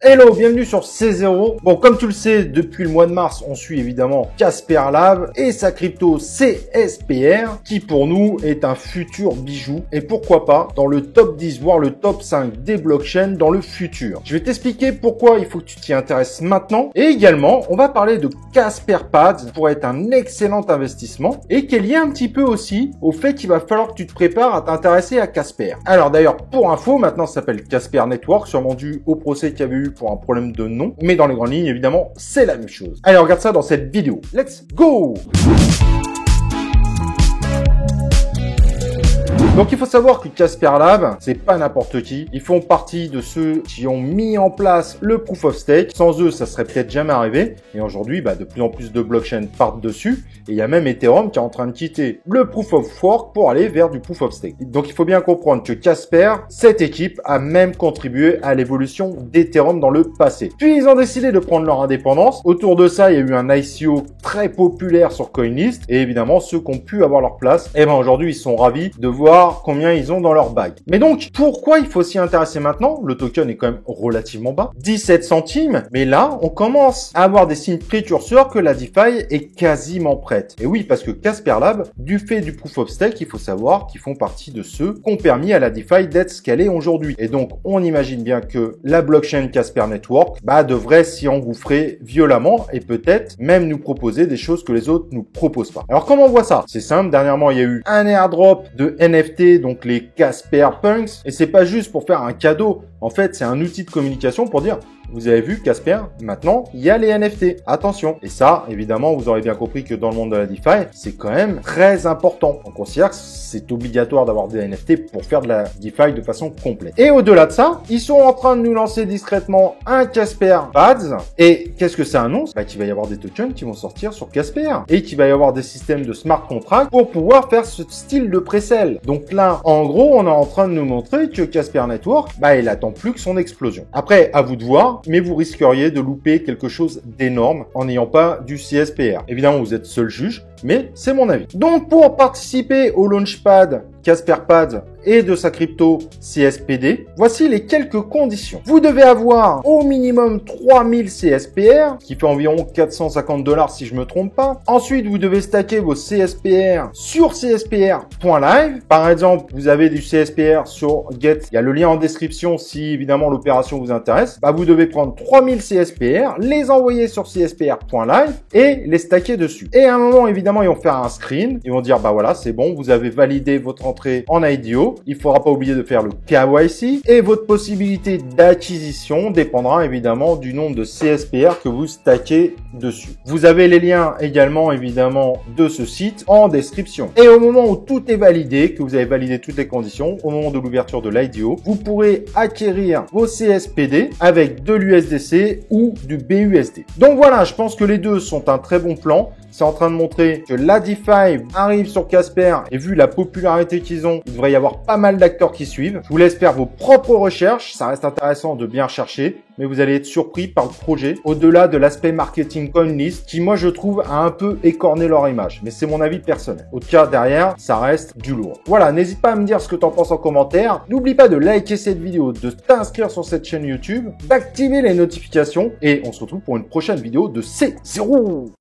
Hello, bienvenue sur C0. Bon, comme tu le sais, depuis le mois de mars, on suit évidemment Casper Lab et sa crypto CSPR, qui pour nous est un futur bijou. Et pourquoi pas dans le top 10, voire le top 5 des blockchains dans le futur. Je vais t'expliquer pourquoi il faut que tu t'y intéresses maintenant. Et également, on va parler de Casper Pads pour être un excellent investissement et qui est lié un petit peu aussi au fait qu'il va falloir que tu te prépares à t'intéresser à Casper. Alors d'ailleurs, pour info, maintenant ça s'appelle Casper Network, sûrement dû au procès qu'il y avait eu pour un problème de nom, mais dans les grandes lignes, évidemment, c'est la même chose. Allez, on regarde ça dans cette vidéo. Let's go! Donc il faut savoir que Casper Lab, c'est pas n'importe qui. Ils font partie de ceux qui ont mis en place le Proof of Stake. Sans eux, ça serait peut-être jamais arrivé. Et aujourd'hui, de plus en plus de blockchains partent dessus. Et il y a même Ethereum qui est en train de quitter le Proof of Work pour aller vers du Proof of Stake. Donc il faut bien comprendre que Casper, cette équipe, a même contribué à l'évolution d'Ethereum dans le passé. Puis ils ont décidé de prendre leur indépendance. Autour de ça, il y a eu un ICO très populaire sur CoinList. Et évidemment, ceux qui ont pu avoir leur place, aujourd'hui, ils sont ravis de voir combien ils ont dans leur bag. Mais donc, pourquoi il faut s'y intéresser maintenant? Le token est quand même relativement bas. 17 centimes. Mais là, on commence à avoir des signes précurseurs que la DeFi est quasiment prête. Et oui, parce que Casper Lab, du fait du Proof of Stake, il faut savoir qu'ils font partie de ceux qui ont permis à la DeFi d'être ce qu'elle est aujourd'hui. Et donc, on imagine bien que la blockchain Casper Network, devrait s'y engouffrer violemment et peut-être même nous proposer des choses que les autres nous proposent pas. Alors, comment on voit ça? C'est simple. Dernièrement, il y a eu un airdrop de NFT, donc les Casper Punks, et c'est pas juste pour faire un cadeau. En fait, c'est un outil de communication pour dire, vous avez vu Casper, maintenant, il y a les NFT. Attention. Et ça, évidemment, vous aurez bien compris que dans le monde de la DeFi, c'est quand même très important. On considère que c'est obligatoire d'avoir des NFT pour faire de la DeFi de façon complète. Et au-delà de ça, ils sont en train de nous lancer discrètement un Casper Pads. Et qu'est-ce que ça annonce? Qu'il va y avoir des tokens qui vont sortir sur Casper. Et qu'il va y avoir des systèmes de smart contracts pour pouvoir faire ce style de pré-sell. Donc là, en gros, on est en train de nous montrer que Casper Network, il attend plus que son explosion. Après, à vous de voir, mais vous risqueriez de louper quelque chose d'énorme en n'ayant pas du CSPR. Évidemment, vous êtes seul juge, mais c'est mon avis. Donc, pour participer au Launchpad Casper Pads et de sa crypto CSPD, voici les quelques conditions. Vous devez avoir au minimum 3000 CSPR, qui fait environ 450 $ si je me trompe pas. Ensuite, vous devez stacker vos CSPR sur CSPR.live. Par exemple, vous avez du CSPR sur Get. Il y a le lien en description si évidemment l'opération vous intéresse. Vous devez prendre 3000 CSPR, les envoyer sur CSPR.live et les stacker dessus. Et à un moment, évidemment, ils vont faire un screen. Ils vont dire, voilà, c'est bon, vous avez validé votre entrée en IDO. Il faudra pas oublier de faire le KYC et votre possibilité d'acquisition dépendra évidemment du nombre de CSPR que vous stackez dessus. Vous avez les liens également évidemment de ce site en description. Et au moment où tout est validé, que vous avez validé toutes les conditions, au moment de l'ouverture de l'IDO, vous pourrez acquérir vos CSPD avec de l'USDC ou du BUSD. Donc voilà, je pense que les deux sont un très bon plan. C'est en train de montrer que la DeFi arrive sur Casper et vu la popularité qu'ils ont, il devrait y avoir pas mal d'acteurs qui suivent. Je vous laisse faire vos propres recherches. Ça reste intéressant de bien chercher, mais vous allez être surpris par le projet au-delà de l'aspect marketing CoinList qui, moi, je trouve, a un peu écorné leur image. Mais c'est mon avis personnel. Au cas derrière, ça reste du lourd. Voilà, n'hésite pas à me dire ce que t'en penses en commentaire. N'oublie pas de liker cette vidéo, de t'inscrire sur cette chaîne YouTube, d'activer les notifications et on se retrouve pour une prochaine vidéo de C0.